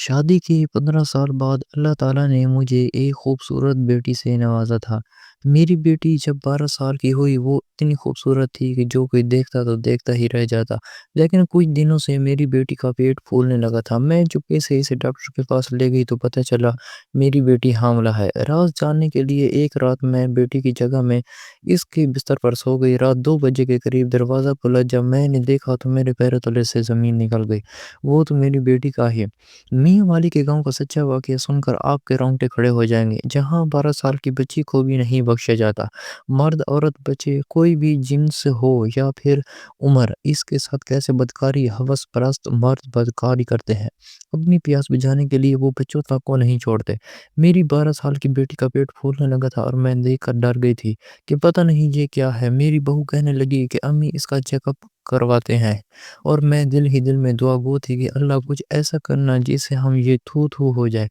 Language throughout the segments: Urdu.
شادی کے 15 سال بعد اللہ تعالیٰ نے مجھے ایک خوبصورت بیٹی سے نوازا تھا۔ میری بیٹی جب 12 سال کی ہوئی وہ اتنی خوبصورت تھی کہ جو کوئی دیکھتا تو دیکھتا ہی رہ جاتا۔ لیکن کچھ دنوں سے میری بیٹی کا پیٹ پھولنے لگا تھا۔ میں چپکے سے اسے ڈاکٹر کے پاس لے گئی تو پتہ چلا میری بیٹی حاملہ ہے۔ راز جاننے کے لیے ایک رات میں بیٹی کی جگہ میں اس کے بستر پر سو گئی۔ رات 2 بجے کے قریب دروازہ کھلا، جب میں نے دیکھا تو میرے پیروں تلے سے زمین نکل گئی۔ وہ تو میری بیٹی کا ہی میاں والی کے گاؤں کا سچا واقعہ سن کر آپ کے رونگٹے کھڑے ہو جائیں گے، جہاں 12 سال کی بچی کو بھی نہیں بخشا جاتا۔ مرد، عورت، بچے، کوئی بھی جنس ہو یا پھر عمر، اس کے ساتھ کیسے بدکاری ہوس پرست مرد بدکاری کرتے ہیں۔ اپنی پیاس بجھانے کے لیے وہ بچوں تک کو نہیں چھوڑتے۔ میری 12 سال کی بیٹی کا پیٹ پھولنے لگا تھا اور میں دیکھ کر ڈر گئی تھی کہ پتہ نہیں یہ کیا ہے۔ میری بہو کہنے لگی کہ امی اس کا چیک اپ کرواتے ہیں، اور میں دل ہی دل میں دعا گو تھی کہ اللہ کچھ ایسا کرنا جس سے ہم یہ تھو تھو ہو جائے۔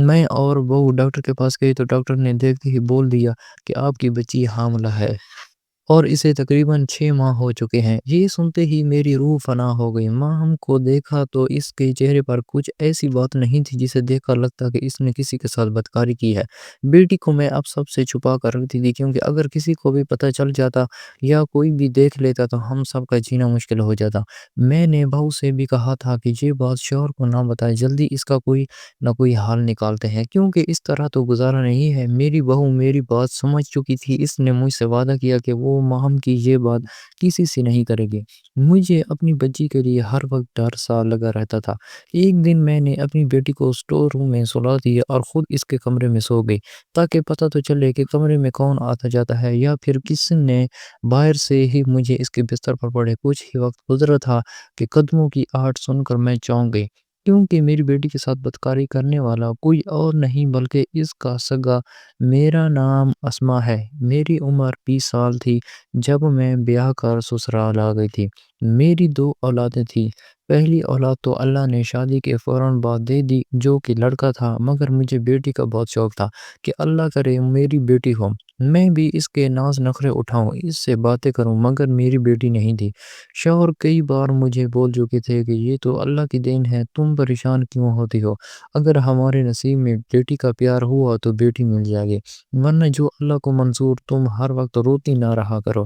میں اور بہو ڈاکٹر کے پاس گئی تو ڈاکٹر نے دیکھتے ہی بول دیا کہ آپ کی بچی حاملہ ہے اور اسے تقریباً 6 ماہ ہو چکے ہیں۔ یہ سنتے ہی میری روح فنا ہو گئی۔ ماں ہم کو دیکھا تو اس کے چہرے پر کچھ ایسی بات نہیں تھی جسے دیکھ کر لگتا کہ اس نے کسی کے ساتھ بدکاری کی ہے۔ بیٹی کو میں اب سب سے چھپا کر رکھتی تھی، کیونکہ اگر کسی کو بھی پتہ چل جاتا یا کوئی بھی دیکھ لیتا تو ہم سب کا جینا مشکل ہو جاتا۔ میں نے بہو سے بھی کہا تھا کہ یہ بات شوہر کو نہ بتائے، جلدی اس کا کوئی نہ کوئی حال نکالتے ہیں، کیونکہ اس طرح تو گزارا نہیں ہے۔ میری بہو میری بات سمجھ چکی تھی۔ اس نے مجھ سے وعدہ کیا کہ وہ ماہم کی یہ بات کسی سے نہیں کرے گی۔ مجھے اپنی بچی کے لیے ہر وقت ڈر سا لگا رہتا تھا۔ ایک دن میں نے اپنی بیٹی کو اسٹور روم میں سلا دیا اور خود اس کے کمرے میں سو گئی، تاکہ پتہ تو چلے کہ کمرے میں کون آتا جاتا ہے یا پھر کس نے باہر سے ہی مجھے اس کے بستر پر پڑے۔ کچھ ہی وقت گزرا تھا کہ قدموں کی آہٹ سن کر میں چونک گئی، کیونکہ میری بیٹی کے ساتھ بدکاری کرنے والا کوئی اور نہیں بلکہ اس کا سگا۔ میرا نام اسما ہے۔ میری عمر 20 سال تھی جب میں بیاہ کر سسرال آ گئی تھی۔ میری 2 اولادیں تھیں۔ پہلی اولاد تو اللہ نے شادی کے فوراً بعد دے دی، جو کہ لڑکا تھا، مگر مجھے بیٹی کا بہت شوق تھا کہ اللہ کرے میری بیٹی ہو، میں بھی اس کے ناز نخرے اٹھاؤں، اس سے باتیں کروں، مگر میری بیٹی نہیں تھی۔ شوہر کئی بار مجھے بول چکے تھے کہ یہ تو اللہ کی دین ہے، تم پریشان کیوں ہوتی ہو؟ اگر ہمارے نصیب میں بیٹی کا پیار ہوا تو بیٹی مل جائے گی، ورنہ جو اللہ کو منظور تم ہر وقت روتی نہ رہا کرو۔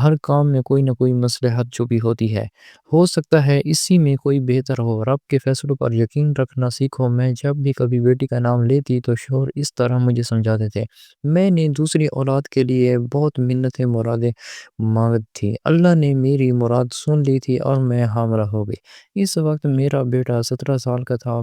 ہر کام میں کوئی نہ کوئی مصلحت چھپی ہوتی ہے، ہو سکتا ہے اسی میں کوئی بہتر ہو۔ رب کے فیصلوں پر یقین رکھنا سیکھو۔ میں جب بھی کبھی بیٹی کا نام لیتی تو شوہر اس طرح مجھے سمجھاتے تھے۔ میں نے دوسری اولاد کے لیے بہت منتیں مرادیں مانگی تھی۔ اللہ نے میری مراد سن لی تھی اور میں حاملہ ہو گئی۔ اس وقت میرا بیٹا 17 سال کا تھا۔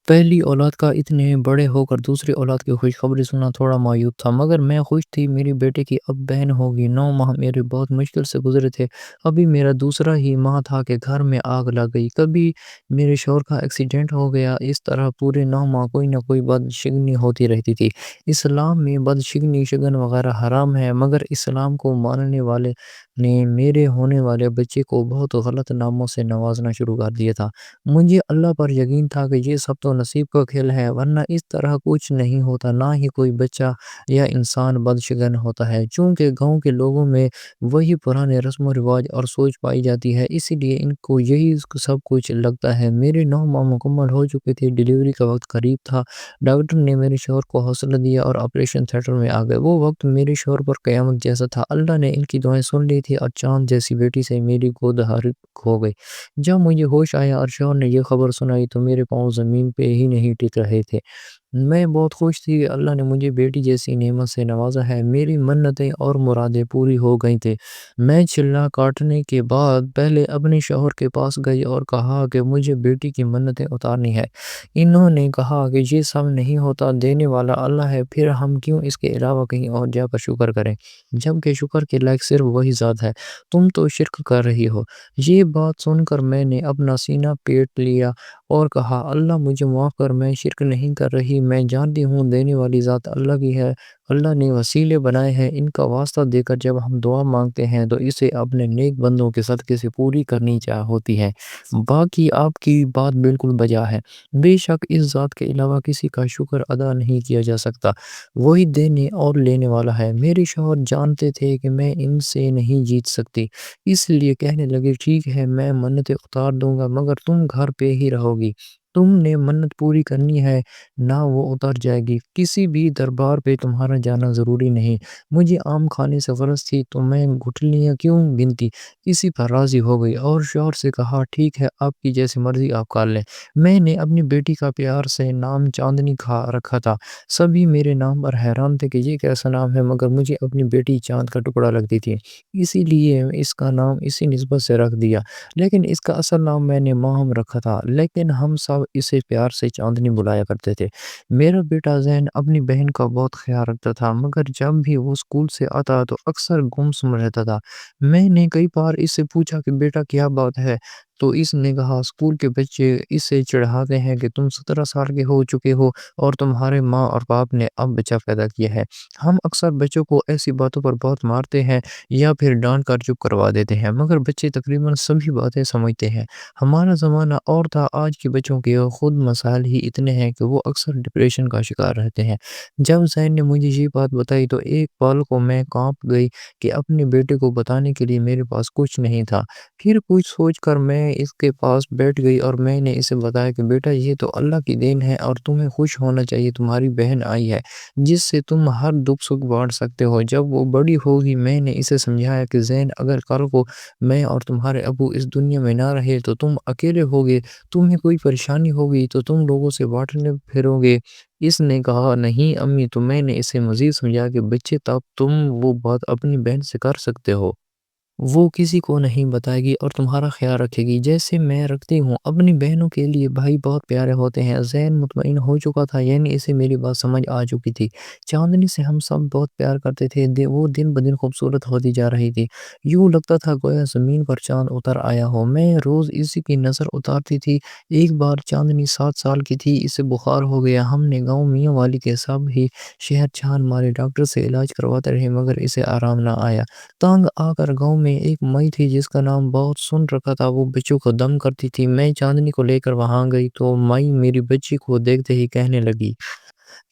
پہلی اولاد کا اتنے بڑے ہو کر دوسری اولاد کی خوشخبری سننا تھوڑا مایوس تھا، مگر میں خوش تھی۔ میری بیٹے کی اب بہن ہوگی۔ 9 ماہ میرے بہت مشکل سے گزرے تھے۔ ابھی میرا دوسرا ہی ماہ تھا کہ گھر میں آگ لگ گئی۔ کبھی میرے شوہر کا ایکسیڈنٹ ہو گیا۔ اس طرح پورے 9 ماہ کوئی نہ کوئی بدشگنی ہوتی رہتی تھی۔ اسلام میں بدشگنی شگن وغیرہ حرام ہے، مگر اسلام کو ماننے والے نے میرے ہونے والے بچے کو بہت غلط ناموں سے نوازنا شروع کر دیا تھا۔ مجھے اللہ پر یقین تھا کہ یہ سب تو نصیب کا کھیل ہے، ورنہ اس طرح کچھ نہیں ہوتا، نہ ہی کوئی بچہ یا انسان بدشگن ہوتا ہے۔ چونکہ گاؤں کے لوگوں میں وہی پرانے رسم و رواج اور سوچ پائی جاتی ہے، اسی لیے ان کو یہی سب کچھ لگتا ہے۔ میرے 9 ماہ مکمل ہو چکے تھے، ڈیلیوری کا وقت قریب تھا۔ ڈاکٹر نے میرے شوہر کو حوصلہ دیا اور آپریشن تھیٹر میں آ گئے۔ وہ وقت میرے شوہر پر قیامت جیسا تھا۔ اللہ نے ان کی دعائیں سن لی تھی اور چاند جیسی بیٹی سے میری گود ہرک ہو گئی۔ جب مجھے ہوش آیا اور شوہر نے یہ خبر سنائی تو میرے پاؤں زمین پہ ہی نہیں ٹک رہے تھے۔ میں بہت خوش تھی کہ اللہ نے مجھے بیٹی جیسی نعمت سے نوازا ہے۔ میری منتیں اور مرادیں پوری ہو گئی تھیں۔ میں چلہ کاٹنے کے بعد پہلے اپنے شوہر کے پاس گئی اور کہا کہ مجھے بیٹی کی منتیں اتارنی ہے۔ انہوں نے کہا کہ یہ سب نہیں ہوتا، دینے والا اللہ ہے، پھر ہم کیوں اس کے علاوہ کہیں اور جا کر شکر کریں، جبکہ شکر کے لائق صرف وہی ذات ہے، تم تو شرک کر رہی ہو۔ یہ بات سن کر میں نے اپنا سینہ پیٹ لیا اور کہا اللہ مجھے معاف کر، میں شرک نہیں کر رہی، میں جانتی ہوں دینے والی ذات اللہ کی ہے۔ اللہ نے وسیلے بنائے ہیں، ان کا واسطہ دے کر جب ہم دعا مانگتے ہیں تو اسے اپنے نیک بندوں کے صدقے سے پوری کرنی ہوتی ہے۔ باقی آپ کی بات بالکل بجا ہے، بے شک اس ذات کے علاوہ کسی کا شکر ادا نہیں کیا جا سکتا، وہی دینے اور لینے والا ہے۔ میرے شوہر جانتے تھے کہ میں ان سے نہیں جیت سکتی، اس لیے کہنے لگے ٹھیک ہے میں منتیں اتار دوں گا، مگر تم گھر پہ ہی رہو گی، تم نے منت پوری کرنی ہے نہ وہ اتر جائے گی، کسی بھی دربار پہ تمہارا جانا ضروری نہیں۔ مجھے آم کھانے سے غرض تھی تو میں گٹھلیاں کیوں گنتی، کسی پر راضی ہو گئی اور شوہر سے کہا ٹھیک ہے آپ کی جیسی مرضی آپ کھا لیں۔ میں نے اپنی بیٹی کا پیار سے نام چاندنی کھا رکھا تھا، سبھی میرے نام پر حیران تھے کہ یہ کیسا نام ہے، مگر مجھے اپنی بیٹی چاند کا ٹکڑا لگتی تھی، اسی لیے اس کا نام اسی نسبت سے رکھ دیا، لیکن اس کا اصل نام میں نے ماہم رکھا تھا، لیکن ہم سب اسے پیار سے چاندنی بلایا کرتے تھے۔ میرا بیٹا زین اپنی بہن کا بہت خیال رکھتا تھا، مگر جب بھی وہ اسکول سے آتا تو اکثر گمسم رہتا تھا۔ میں نے کئی بار اس سے پوچھا کہ بیٹا کیا بات ہے، تو اس نے کہا اسکول کے بچے اسے چڑھاتے ہیں کہ تم 17 سال کے ہو چکے ہو اور تمہارے ماں اور باپ نے اب بچہ پیدا کیا ہے۔ ہم اکثر بچوں کو ایسی باتوں پر بہت مارتے ہیں یا پھر ڈانٹ کر چپ کروا دیتے ہیں، مگر بچے تقریباً سبھی باتیں سمجھتے ہیں۔ ہمارا زمانہ اور تھا، آج کے بچوں کے خود مسائل ہی اتنے ہیں کہ وہ اکثر ڈپریشن کا شکار رہتے ہیں۔ جب زین نے مجھے یہ بات بتائی تو ایک پل کو میں کانپ گئی کہ اپنے بیٹے کو بتانے کے لیے میرے پاس کچھ نہیں تھا۔ پھر کچھ سوچ کر میں اس کے پاس بیٹھ گئی اور میں نے اسے بتایا کہ بیٹا یہ تو اللہ کی دین ہے اور تمہیں خوش ہونا چاہیے، تمہاری بہن آئی ہے جس سے تم ہر دکھ سکھ بانٹ سکتے ہو جب وہ بڑی ہوگی۔ میں نے اسے سمجھایا کہ زین اگر کل کو میں اور تمہارے ابو اس دنیا میں نہ رہے تو تم اکیلے ہوگے، تمہیں کوئی پریشانی ہوگی تو تم لوگوں سے بانٹنے پھرو گے۔ اس نے کہا نہیں امی، تو میں نے اسے مزید سمجھایا کہ بچے تب تم وہ بات اپنی بہن سے کر سکتے ہو، وہ کسی کو نہیں بتائے گی اور تمہارا خیال رکھے گی جیسے میں رکھتی ہوں۔ اپنی بہنوں کے لیے بھائی بہت پیارے ہوتے ہیں۔ زین مطمئن ہو چکا تھا، یعنی اسے میری بات سمجھ آ چکی تھی۔ چاندنی سے ہم سب بہت پیار کرتے تھے، وہ دن بدن خوبصورت ہوتی جا رہی تھی، یوں لگتا تھا گویا زمین پر چاند اتر آیا ہو۔ میں روز اسی کی نظر اتارتی تھی۔ ایک بار چاندنی 7 سال کی تھی، اسے بخار ہو گیا، ہم نے گاؤں میاں والی کے سب ہی شہر چھان مارے، ڈاکٹر سے علاج کرواتے رہے مگر اسے آرام نہ آیا۔ تانگ آ کر گاؤں میں ایک مائی تھی جس کا نام بہت سن رکھا تھا، وہ بچوں کو دم کرتی تھی۔ میں چاندنی کو لے کر وہاں گئی تو مائی میری بچی کو دیکھتے ہی کہنے لگی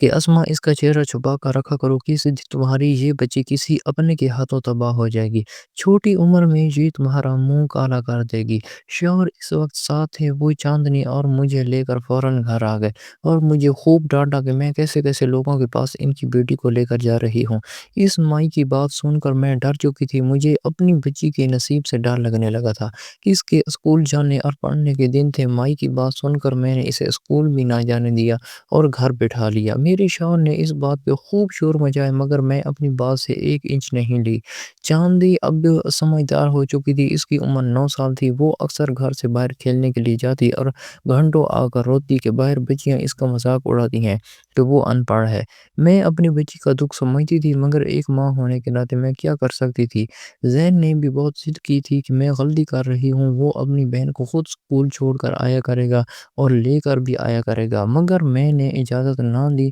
کہ اسما اس کا چہرہ چھپا کر رکھا کرو، کسی دن تمہاری یہ بچی کسی اپنے کے ہاتھوں تباہ ہو جائے گی، چھوٹی عمر میں یہ تمہارا منہ کالا کر دے گی۔ شوہر اس وقت ساتھ تھے، وہ چاندنی اور مجھے لے کر فوراً گھر آ گئے اور مجھے خوب ڈانٹا کہ میں کیسے کیسے لوگوں کے پاس ان کی بیٹی کو لے کر جا رہی ہوں۔ اس مائی کی بات سن کر میں ڈر چکی تھی، مجھے اپنی بچی کے نصیب سے ڈر لگنے لگا تھا۔ کس کے اسکول جانے اور پڑھنے کے دن تھے، مائی کی بات سن کر میں نے اسے اسکول بھی نہ جانے دیا اور گھر بٹھا لیا۔ میرے شوہر نے اس بات پہ خوب شور مچایا مگر میں اپنی بات سے 1 انچ نہیں لی۔ چاندی اب سمجھدار ہو چکی تھی، اس کی عمر 9 سال تھی، وہ اکثر گھر سے باہر کھیلنے کے لیے جاتی اور گھنٹوں آ کر روتی کہ باہر بچیاں اس کا مذاق اڑاتی ہیں کہ وہ ان پڑھ ہے۔ میں اپنی بچی کا دکھ سمجھتی تھی مگر ایک ماں ہونے کے ناطے میں کیا کر سکتی تھی۔ زین نے بھی بہت ضد کی تھی کہ میں غلطی کر رہی ہوں، وہ اپنی بہن کو خود اسکول چھوڑ کر آیا کرے گا اور لے کر بھی آیا کرے گا، مگر میں نے اجازت نہ دی۔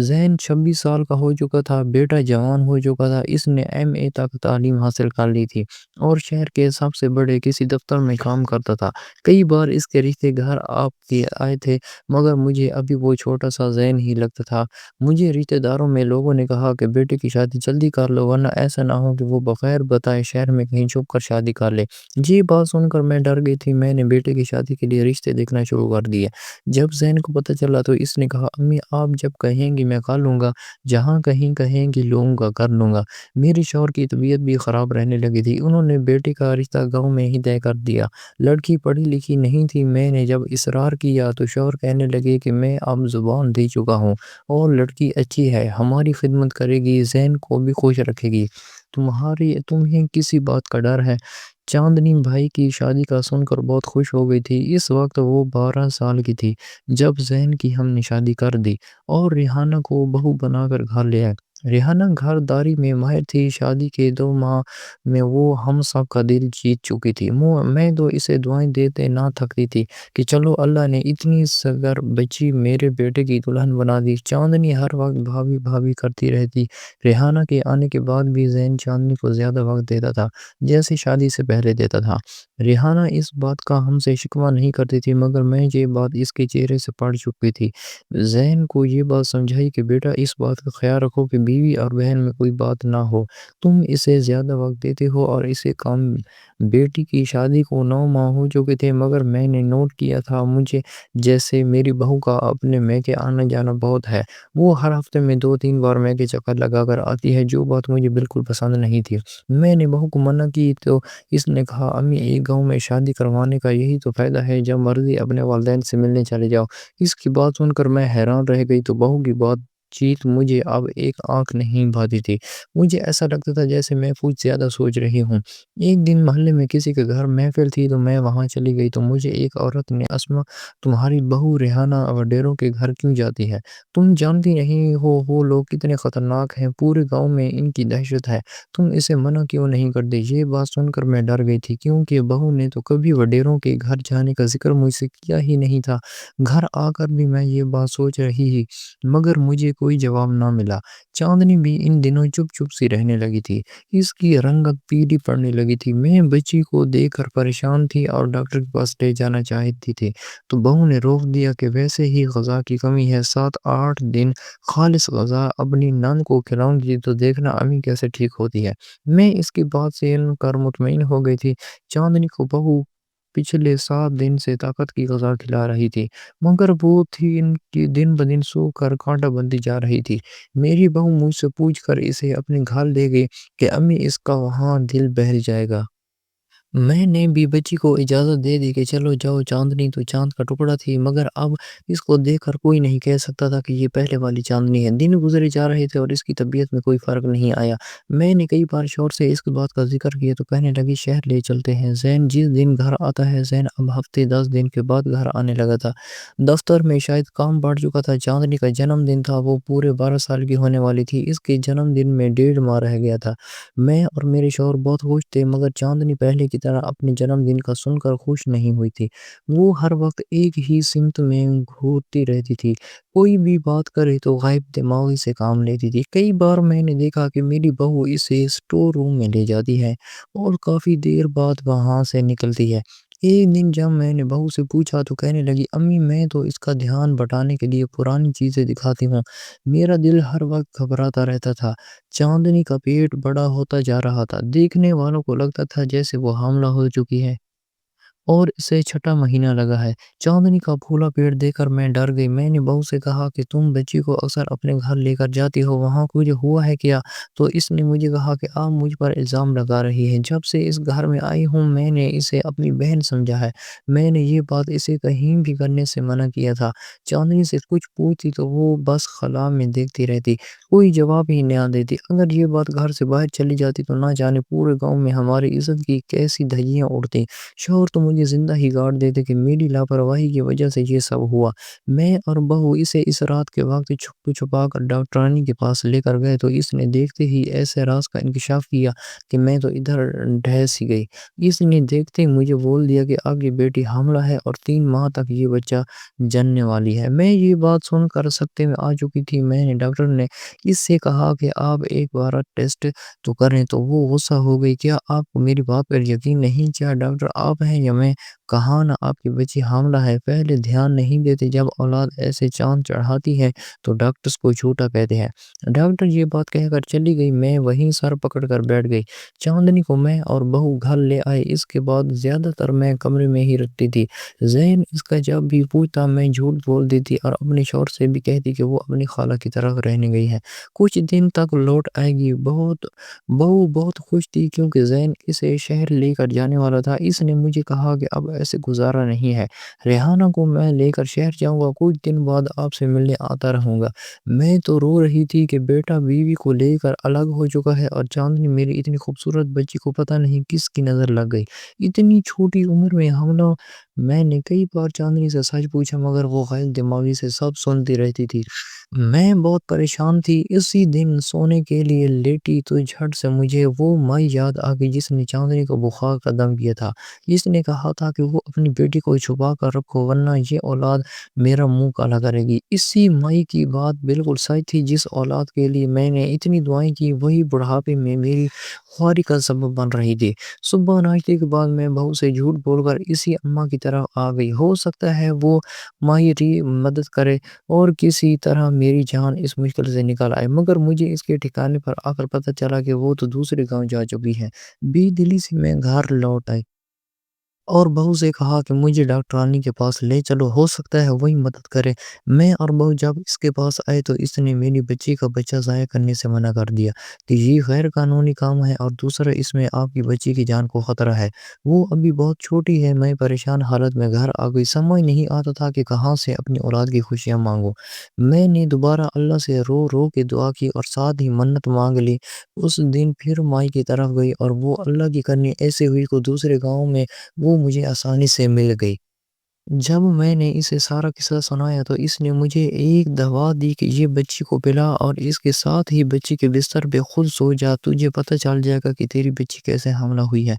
زین 26 سال کا ہو چکا تھا، بیٹا جوان ہو چکا تھا، اس نے ایم اے تک تعلیم حاصل کر لی تھی اور شہر کے سب سے بڑے کسی دفتر میں کام کرتا تھا۔ کئی بار اس کے رشتے گھر آپ کے آئے تھے مگر مجھے ابھی وہ چھوٹا سا زین ہی لگتا تھا۔ مجھے رشتے داروں میں لوگوں نے کہا کہ بیٹے کی شادی جلدی کر لو ورنہ ایسا نہ ہو کہ وہ بغیر بتائے شہر میں کہیں چھپ کر شادی کر لے۔ یہ بات سن کر میں ڈر گئی تھی، میں نے بیٹے کی شادی کے لیے رشتے دیکھنا شروع کر دیے۔ جب زین کو پتہ چلا تو اس نے کہا امی آپ جب کہیں گی میں کر لوں گا، جہاں کہیں کہیں گی لوں گا کر لوں گا۔ میری شوہر کی طبیعت بھی خراب رہنے لگی تھی، انہوں نے بیٹے کا رشتہ گاؤں میں ہی طے کر دیا۔ لڑکی پڑھی لکھی نہیں تھی، میں نے جب اصرار کیا تو شوہر کہنے لگے کہ میں اب زبان دے چکا ہوں اور لڑکی اچھی ہے، ہماری خدمت کرے گی، زین کو بھی خوش رکھے گی، تمہیں کسی بات کا ڈر ہے؟ چاندنی بھائی کی شادی کا سن کر بہت خوش ہو گئی تھی، اس وقت وہ 12 سال کی تھی جب زین کی ہم نے شادی کر دی اور ریحانہ کو بہو بنا کر گھر لے آئے۔ ریحانہ گھر داری میں ماہر تھی، شادی کے 2 ماہ میں وہ ہم سب کا دل جیت چکی تھی۔ میں تو اسے دعائیں دیتے نہ تھکتی تھی کہ چلو اللہ نے اتنی صغر بچی میرے بیٹے کی دلہن بنا دی۔ چاندنی ہر وقت بھابھی بھابھی کرتی رہتی۔ ریحانہ کے آنے کے بعد بھی زین چاندنی کو زیادہ وقت دیتا تھا جیسے شادی سے پہلے دیتا تھا۔ ریحانہ اس بات کا ہم سے شکوہ نہیں کرتی تھی، مگر میں یہ بات اس کے چہرے سے پڑھ چکی تھی۔ ذہن کو یہ بات سمجھائی کہ بیٹا اس بات کا خیال رکھو کہ بیوی اور بہن میں کوئی بات نہ ہو۔ تم اسے زیادہ وقت دیتے ہو اور اسے کم۔ بیٹی کی شادی کو 9 ماہ ہو چکے تھے، مگر میں نے نوٹ کیا تھا مجھے جیسے میری بہو کا اپنے میکے آنا جانا بہت ہے۔ وہ ہر ہفتے میں 2 3 بار میکے چکر لگا کر آتی ہے، جو بات مجھے بالکل پسند نہیں تھی۔ میں نے بہو کو منع کی تو اس نے کہا امی ایک گاؤں میں شادی کروانے کا یہی تو فائدہ ہے، جب مرضی اپنے والدین سے ملنے چلے جاؤ۔ اس کی بات سن کر میں حیران رہ گئی تو بہو کی بات چیت مجھے اب ایک آنکھ نہیں بھاتی تھی۔ مجھے ایسا لگتا تھا جیسے میں کچھ زیادہ سوچ رہی ہوں۔ ایک دن محلے میں کسی کے گھر محفل تھی تو میں وہاں چلی گئی تو مجھے ایک عورت نے اسما تمہاری بہو ریحانہ وڈیروں کے گھر کیوں جاتی ہے؟ تم جانتی نہیں ہو وہ لوگ کتنے خطرناک ہیں، پورے گاؤں میں ان کی دہشت ہے، تم اسے منع کیوں نہیں کرتے؟ یہ بات سن کر میں ڈر گئی تھی، کیونکہ بہو نے تو کبھی وڈیروں کے گھر جانے کا ذکر مجھ سے کیا ہی نہیں تھا۔ گھر آ کر بھی میں یہ بات سوچ رہی ہی، مگر مجھے کوئی جواب نہ ملا۔ چاندنی بھی ان دنوں چپ چپ سی رہنے لگی تھی، اس کی رنگت پیلی پڑنے لگی تھی۔ میں بچی کو دیکھ کر پریشان تھی اور ڈاکٹر کے پاس لے جانا چاہتی تھی تو بہو نے روک دیا کہ ویسے ہی غذا کی کمی ہے، 7 8 دن خالص غذا اپنی نند کو کھلاؤں گی تو دیکھنا امی کیسے ٹھیک ہوتی ہے۔ میں اس کی بات سے ان کر مطمئن ہو گئی تھی۔ چاندنی کو بہو پچھلے 7 دن سے طاقت کی غذا کھلا رہی تھی، مگر وہ تھی ان کی دن بدن سو کر کانٹا بنتی جا رہی تھی۔ میری بہو مجھ سے پوچھ کر اسے اپنے گھر لے گئی کہ امی اس کا وہاں دل بہل جائے گا۔ میں نے بھی بچی کو اجازت دے دی کہ چلو جاؤ۔ چاندنی تو چاند کا ٹکڑا تھی، مگر اب اس کو دیکھ کر کوئی نہیں کہہ سکتا تھا کہ یہ پہلے والی چاندنی ہے۔ دن گزرے جا رہے تھے اور اس کی طبیعت میں کوئی فرق نہیں آیا۔ میں نے کئی بار شوہر سے اس بات کا ذکر کیا تو کہنے لگی شہر لے چلتے ہیں۔ زین جس دن گھر آتا ہے، زین اب ہفتے 10 دن کے بعد گھر آنے لگا تھا۔ دفتر میں شاید کام بڑھ چکا تھا۔ چاندنی کا جنم دن تھا، وہ پورے 12 سال کی ہونے والی تھی۔ اس کے جنم دن میں 1.5 ماہ رہ گیا تھا۔ میں اور میرے شوہر بہت خوش تھے، مگر چاندنی پہلے کی طرح اپنے جنم دن کا سن کر خوش نہیں ہوئی تھی۔ وہ ہر وقت ایک ہی سمت میں گھورتی رہتی تھی، کوئی بھی بات کرے تو غائب دماغی سے کام لیتی تھی۔ کئی بار میں نے دیکھا کہ میری بہو اسے اسٹور روم میں لے جاتی ہے اور کافی دیر بعد وہاں سے نکلتی ہے۔ ایک دن جب میں نے بہو سے پوچھا تو کہنے لگی امی میں تو اس کا دھیان بٹانے کے لیے پرانی چیزیں دکھاتی ہوں، میرا دل ہر وقت گھبراتا رہتا تھا۔ چاندنی کا پیٹ بڑا ہوتا جا رہا تھا، دیکھنے والوں کو لگتا تھا جیسے وہ حاملہ ہو چکی ہے اور اسے چھٹا مہینہ لگا ہے۔ چاندنی کا پھولا پیٹ دیکھ کر میں ڈر گئی۔ میں نے بہو سے کہا کہ تم بچی کو اکثر اپنے گھر لے کر جاتی ہو، وہاں کچھ ہوا ہے کیا؟ تو اس نے مجھے کہا کہ آپ مجھ پر الزام لگا رہی ہیں، جب سے اس گھر میں آئی ہوں میں نے اسے اپنی بہن سمجھا ہے، میں نے یہ بات اسے کہیں بھی کرنے سے منع کیا تھا۔ چاندنی سے کچھ پوچھتی تو وہ بس خلا میں دیکھتی رہتی، کوئی جواب ہی نہ دیتی۔ اگر یہ بات گھر سے باہر چلی جاتی تو نہ جانے پورے گاؤں میں ہماری عزت کی کیسی دھجیاں اڑتی۔ شوہر تو مجھے زندہ ہی گاڑ دیتے کہ میری لاپرواہی کی وجہ سے یہ سب ہوا۔ میں اور بہو اسے اس رات کے وقت چھپ چھپا کر ڈاکٹرانی کے پاس لے کر گئے تو اس نے دیکھتے ہی ایسے راز کا انکشاف کیا کہ میں تو ادھر ڈھس ہی گئی۔ اس نے دیکھتے ہی مجھے بول دیا کہ آپ کی بیٹی حاملہ ہے اور 3 ماہ تک یہ بچہ جننے والی ہے۔ میں یہ بات سن کر سکتے میں آ چکی تھی۔ میں نے ڈاکٹر نے اس سے کہا کہ آپ ایک بار ٹیسٹ تو کریں، تو وہ غصہ ہو گئی، کیا آپ کو میری بات پر یقین نہیں؟ کیا ڈاکٹر آپ ہیں یا میں؟ کہا نا آپ کی بچی حاملہ ہے، پہلے دھیان نہیں دیتے، جب اولاد ایسے چاند چڑھاتی ہے تو ڈاکٹرز کو جھوٹا کہتے ہیں۔ ڈاکٹر یہ بات کہہ کر چلی گئی، میں وہیں سر پکڑ کر بیٹھ گئی۔ چاندنی کو میں اور بہو گھر لے آئے، اس کے بعد زیادہ تر میں کمرے میں ہی رکھتی تھی۔ زین اس کا جب بھی پوچھتا میں جھوٹ بول دیتی اور اپنے شوہر سے بھی کہتی کہ وہ اپنی خالہ کی طرف رہنے گئی ہے، کچھ دن تک لوٹ آئے گی۔ بہو بہت خوش تھی کیونکہ زین اسے شہر لے کر جانے والا تھا۔ اس نے مجھے کہا کہ اب ایسے گزارا نہیں ہے، ریحانہ کو میں لے کر شہر جاؤں گا، کچھ دن بعد آپ سے ملنے آتا رہوں گا۔ میں تو رو رہی تھی کہ بیٹا بیوی کو لے کر الگ ہو چکا ہے اور چاندنی میری اتنی خوبصورت بچی کو پتہ نہیں کس کی نظر لگ گئی، اتنی چھوٹی عمر میں حاملہ۔ میں نے کئی بار چاندنی سے سچ پوچھا مگر وہ غیر دماغی سے سب سنتی رہتی تھی۔ میں بہت پریشان تھی، اسی دن سونے کے لیے لیٹی تو جھٹ سے مجھے وہ مائی یاد آ گئی جس نے چاندنی کو بخار کا دم کیا تھا۔ جس نے کہا تھا کہ وہ اپنی بیٹی کو چھپا کر رکھو ورنہ یہ اولاد میرا منہ کالا کرے گی۔ اسی مائی کی بات بالکل سچ تھی، جس اولاد کے لیے میں نے اتنی دعائیں کی وہی بڑھاپے میں میری خواری کا سبب بن رہی تھی۔ صبح ناشتے کے بعد میں بہو سے جھوٹ بول کر اسی اماں کی طرف آ گئی، ہو سکتا ہے وہ مائی ری مدد کرے اور کسی طرح میری جان اس مشکل سے نکال آئے، مگر مجھے اس کے ٹھکانے پر آ کر پتہ چلا کہ وہ تو دوسرے گاؤں جا چکی ہے۔ بے دلی سے میں گھر لوٹ آئی اور بہو سے کہا کہ مجھے ڈاکٹرانی کے پاس لے چلو، ہو سکتا ہے وہی مدد کرے۔ میں اور بہو جب اس کے پاس آئے تو اس نے میری بچی کا بچہ ضائع کرنے سے منع کر دیا کہ یہ غیر قانونی کام ہے، اور دوسرا اس میں آپ کی بچی کی جان کو خطرہ ہے، وہ ابھی بہت چھوٹی ہے۔ میں پریشان حالت میں گھر آ گئی، سمجھ نہیں آتا تھا کہ کہاں سے اپنی اولاد کی خوشیاں مانگوں۔ میں نے دوبارہ اللہ سے رو رو کے دعا کی اور ساتھ ہی منت مانگ لی۔ اس دن پھر مائی کی طرف گئی اور وہ اللہ کی کرنی ایسے ہوئی کہ دوسرے گاؤں میں وہ مجھے آسانی سے مل گئی۔ جب میں نے اسے سارا قصہ سنایا تو اس نے مجھے ایک دوا دی کہ یہ بچی کو پلا اور اس کے ساتھ ہی بچی کے بستر پہ خود سو جا، تجھے پتہ چل جائے گا کہ تیری بچی کیسے حاملہ ہوئی ہے۔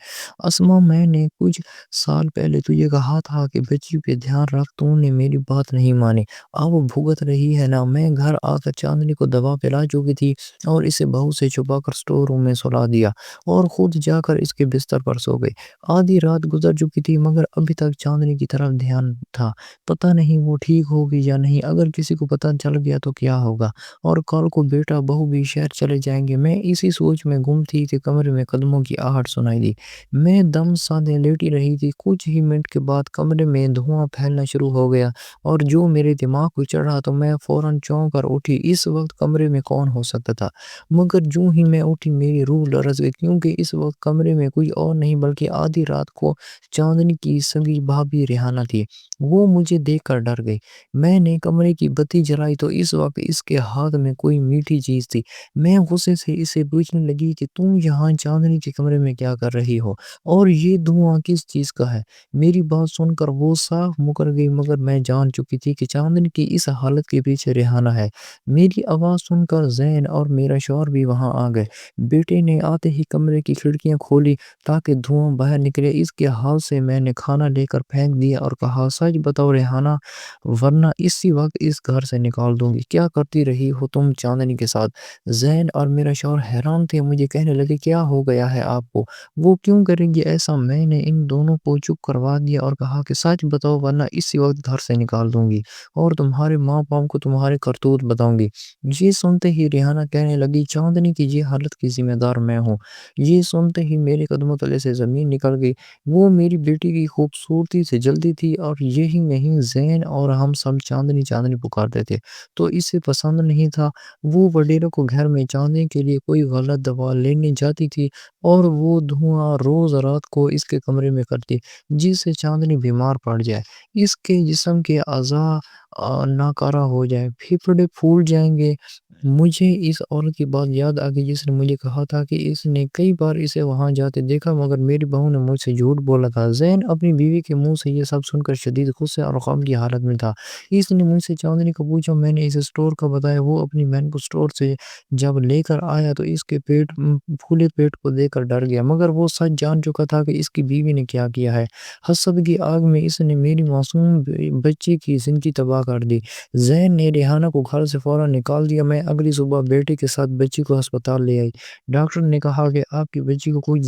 اسما، میں نے کچھ سال پہلے تجھے کہا تھا کہ بچی پہ دھیان رکھ، تو نے میری بات نہیں مانی، اب بھگت رہی ہے نا۔ میں گھر آ کر چاندنی کو دوا پلا چکی تھی اور اسے بہو سے چھپا کر سٹور روم میں سلا دیا اور خود جا کر اس کے بستر پر سو گئی۔ آدھی رات گزر چکی تھی مگر ابھی تک چاندنی کی طرف دھیان تھا، پتہ نہیں وہ ٹھیک ہوگی یا نہیں، اگر کسی کو پتہ چل گیا تو کیا ہوگا، اور کل کو بیٹا بہو بھی شہر چلے جائیں گے۔ میں اسی سوچ میں گم تھی کہ کمرے میں قدموں کی آہٹ سنائی دی۔ میں دم سادے لیٹی رہی تھی، کچھ ہی منٹ کے بعد کمرے میں دھواں پھیلنا شروع ہو گیا اور جو میرے دماغ کو چڑھ رہا تو میں فوراً چونک کر اٹھی۔ اس وقت کمرے میں کون ہو سکتا تھا؟ مگر جو ہی میں اٹھی میری روح لرز گئی، کیونکہ اس وقت کمرے میں کوئی اور نہیں بلکہ آدھی رات کو چاندنی کی سگی بھابھی ریحانہ تھی۔ وہ مجھے دیکھ کر ڈر گئی۔ میں نے کمرے کی بتی جلائی تو اس وقت اس کے ہاتھ میں کوئی میٹھی چیز تھی۔ میں غصے سے اسے پوچھنے لگی کہ تم یہاں چاندنی کے کمرے میں کیا کر رہی ہو اور یہ دھواں کس چیز کا ہے؟ میری بات سن کر وہ صاف مکر گئی، مگر میں جان چکی تھی کہ چاندنی کی اس حالت کے پیچھے ریحانہ ہے۔ میری آواز سن کر زین اور میرا شوہر بھی وہاں آ گئے۔ بیٹے نے آتے ہی کمرے کی کھڑکیاں کھولی تاکہ دھواں باہر نکلے۔ اس کے حال سے میں نے کھانا لے کر پھینک دیا اور کہا، سچ بتاؤ ریحانہ، ورنہ اسی وقت اس گھر سے نکال دوں گی۔ کیا کرتی رہی ہو تم چاندنی کے ساتھ؟ زین اور میرا شوہر حیران تھے، مجھے کہنے لگے، کیا ہو گیا ہے آپ کو؟ وہ کیوں کریں گی ایسا؟ میں نے ان دونوں کو چپ کروا دیا اور کہا کہ سچ بتاؤ ورنہ اسی وقت گھر سے نکال دوں گی اور تمہارے ماں باپ کو تمہارے کرتوت بتاؤں گی۔ یہ سنتے ہی ریحانہ کہنے لگی، چاندنی کی یہ حالت کی ذمہ دار میں ہوں۔ یہ سنتے ہی میرے قدموں تلے سے زمین نکل گئی۔ وہ میری بیٹی کی خوبصورتی سے جلتی تھی اور یہی نہیں، زین اور ہم سب چاندنی چاندنی پکارتے تھے تو اسے پسند نہیں تھا۔ وہ وڈیروں کو گھر میں چاندنی کے لیے کوئی غلط دوا لینے جاتی تھی اور وہ دھواں روز رات کو اس کے کمرے میں کرتی جس سے چاندنی بیمار پڑ جائے، اس کے جسم کے اعضاء ناکارہ ہو جائے، پھیپھڑے پھول جائیں گے۔ مجھے اس عورت کی بات یاد آ گئی جس نے مجھے کہا تھا کہ اس نے کئی بار اسے وہاں جاتے دیکھا، مگر میری بہو نے مجھ سے جھوٹ بولا تھا۔ زین اپنی بیوی کے منہ سے یہ سب سن کر شدید غصے اور غم کی حالت میں تھا۔ اس نے مجھ سے چاندنی کو پوچھا، میں نے اسے سٹور کا بتایا۔ وہ اپنی بہن کو سٹور سے جب لے کر آیا تو اس کے پھولے پیٹ کو دیکھ کر ڈر گیا، مگر وہ سچ جان چکا تھا کہ اس کی بیوی نے کیا کیا ہے۔ حسد کی آگ میں اس نے میری معصوم بچی کی زندگی تباہ کر دی۔ زین نے ریحانہ کو گھر سے فوراً نکال دیا۔ میں اگلی صبح بیٹے کے ساتھ بچی کو ہسپتال لے آئی۔ ڈاکٹر نے کہا کہ آپ کی بچی کو کوئی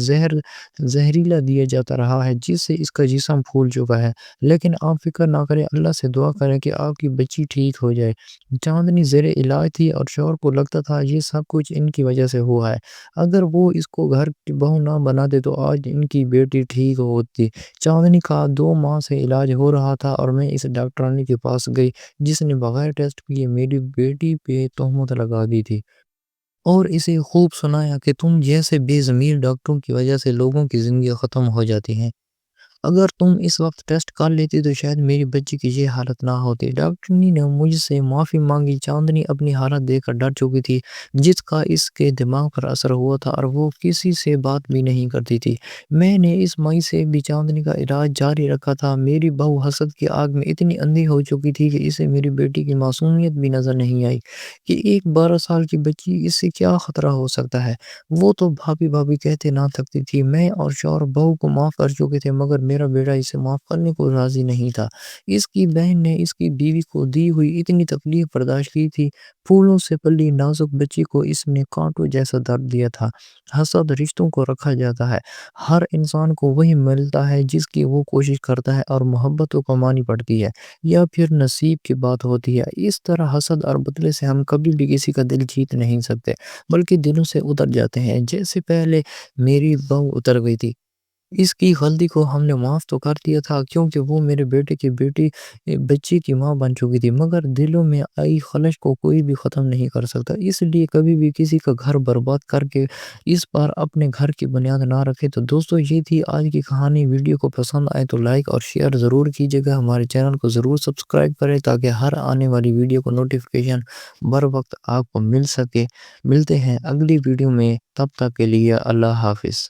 زہریلا دیا جاتا رہا ہے جس سے اس کا جسم پھول چکا ہے، لیکن آپ فکر نہ کریں، اللہ سے دعا کریں کہ آپ کی بچی ٹھیک ہو جائے۔ چاندنی زیر علاج تھی اور شوہر کو لگتا تھا یہ سب کچھ ان کی وجہ سے ہوا ہے، اگر وہ اس کو گھر کی بہو نہ بناتے تو آج ان کی بیٹی ٹھیک ہوتی۔ چاندنی کا 2 ماہ سے علاج ہو رہا تھا اور میں اس ڈاکٹرانی کے پاس گئی جس نے بغیر ٹیسٹ کیے میری بیٹی پہ تہمت لگا دی تھی اور اسے خوب سنایا کہ تم جیسے بے ضمیر ڈاکٹروں کی وجہ سے لوگوں کی زندگی ختم ہو جاتی ہیں۔ اگر تم اس وقت ٹیسٹ کر لیتی تو شاید میری بچی کی یہ حالت نہ ہوتی۔ ڈاکٹرنی نے مجھ سے معافی مانگی۔ چاندنی اپنی حالت دیکھ کر ڈر چکی تھی، جس کا اس کے دماغ پر اثر ہوا تھا، اور وہ کسی سے بات بھی نہیں کرتی تھی۔ میں نے اس مئی سے بھی چاندنی کا علاج جاری رکھا تھا۔ میری بہو حسد کی آگ میں اتنی اندھی ہو چکی تھی کہ اسے میری بیٹی کی معصومیت بھی نظر نہیں آئی کہ ایک 12 سال کی بچی، اس سے کیا خطرہ ہو سکتا ہے۔ وہ تو بھابی بھابی کہتے نہ تھکتی تھی۔ میں اور شوہر بہو کو معاف کر چکے تھے، مگر میرا بیٹا اسے معاف کرنے کو راضی نہیں تھا۔ اس کی بہن نے اس کی بیوی کو دی ہوئی اتنی تکلیف برداشت کی تھی۔ پھولوں سے پلی نازک بچی کو اس نے کانٹوں جیسا درد دیا تھا۔ حسد رشتوں کو رکھا جاتا ہے۔ ہر انسان کو وہی ملتا ہے جس کی وہ کوشش کرتا ہے، اور محبت کو کمانی پڑتی ہے یا پھر نصیب کی بات ہوتی ہے۔ اس طرح حسد اور بدلے سے ہم کبھی بھی کسی کا دل جیت نہیں سکتے، بلکہ دلوں سے اتر جاتے ہیں، جیسے پہلے میری بہو اتر گئی تھی۔ اس کی غلطی کو ہم نے معاف تو کر دیا تھا، کیونکہ وہ میرے بیٹے کی بچی کی ماں بن چکی تھی، مگر دلوں میں آئی خلش کو کوئی بھی ختم نہیں کر سکتا۔ اس لیے کبھی بھی کسی کا گھر برباد کر کے اس پر اپنے گھر کی بنیاد نہ رکھے۔ تو دوستو، یہ تھی آج کی کہانی۔ ویڈیو کو پسند آئے تو لائک اور شیئر ضرور کیجیے گا۔ ہمارے چینل کو ضرور سبسکرائب کریں تاکہ ہر آنے والی ویڈیو کو نوٹیفیکیشن بر وقت آپ کو مل سکے۔ ملتے ہیں اگلی ویڈیو میں، تب تک کے لیے اللہ حافظ۔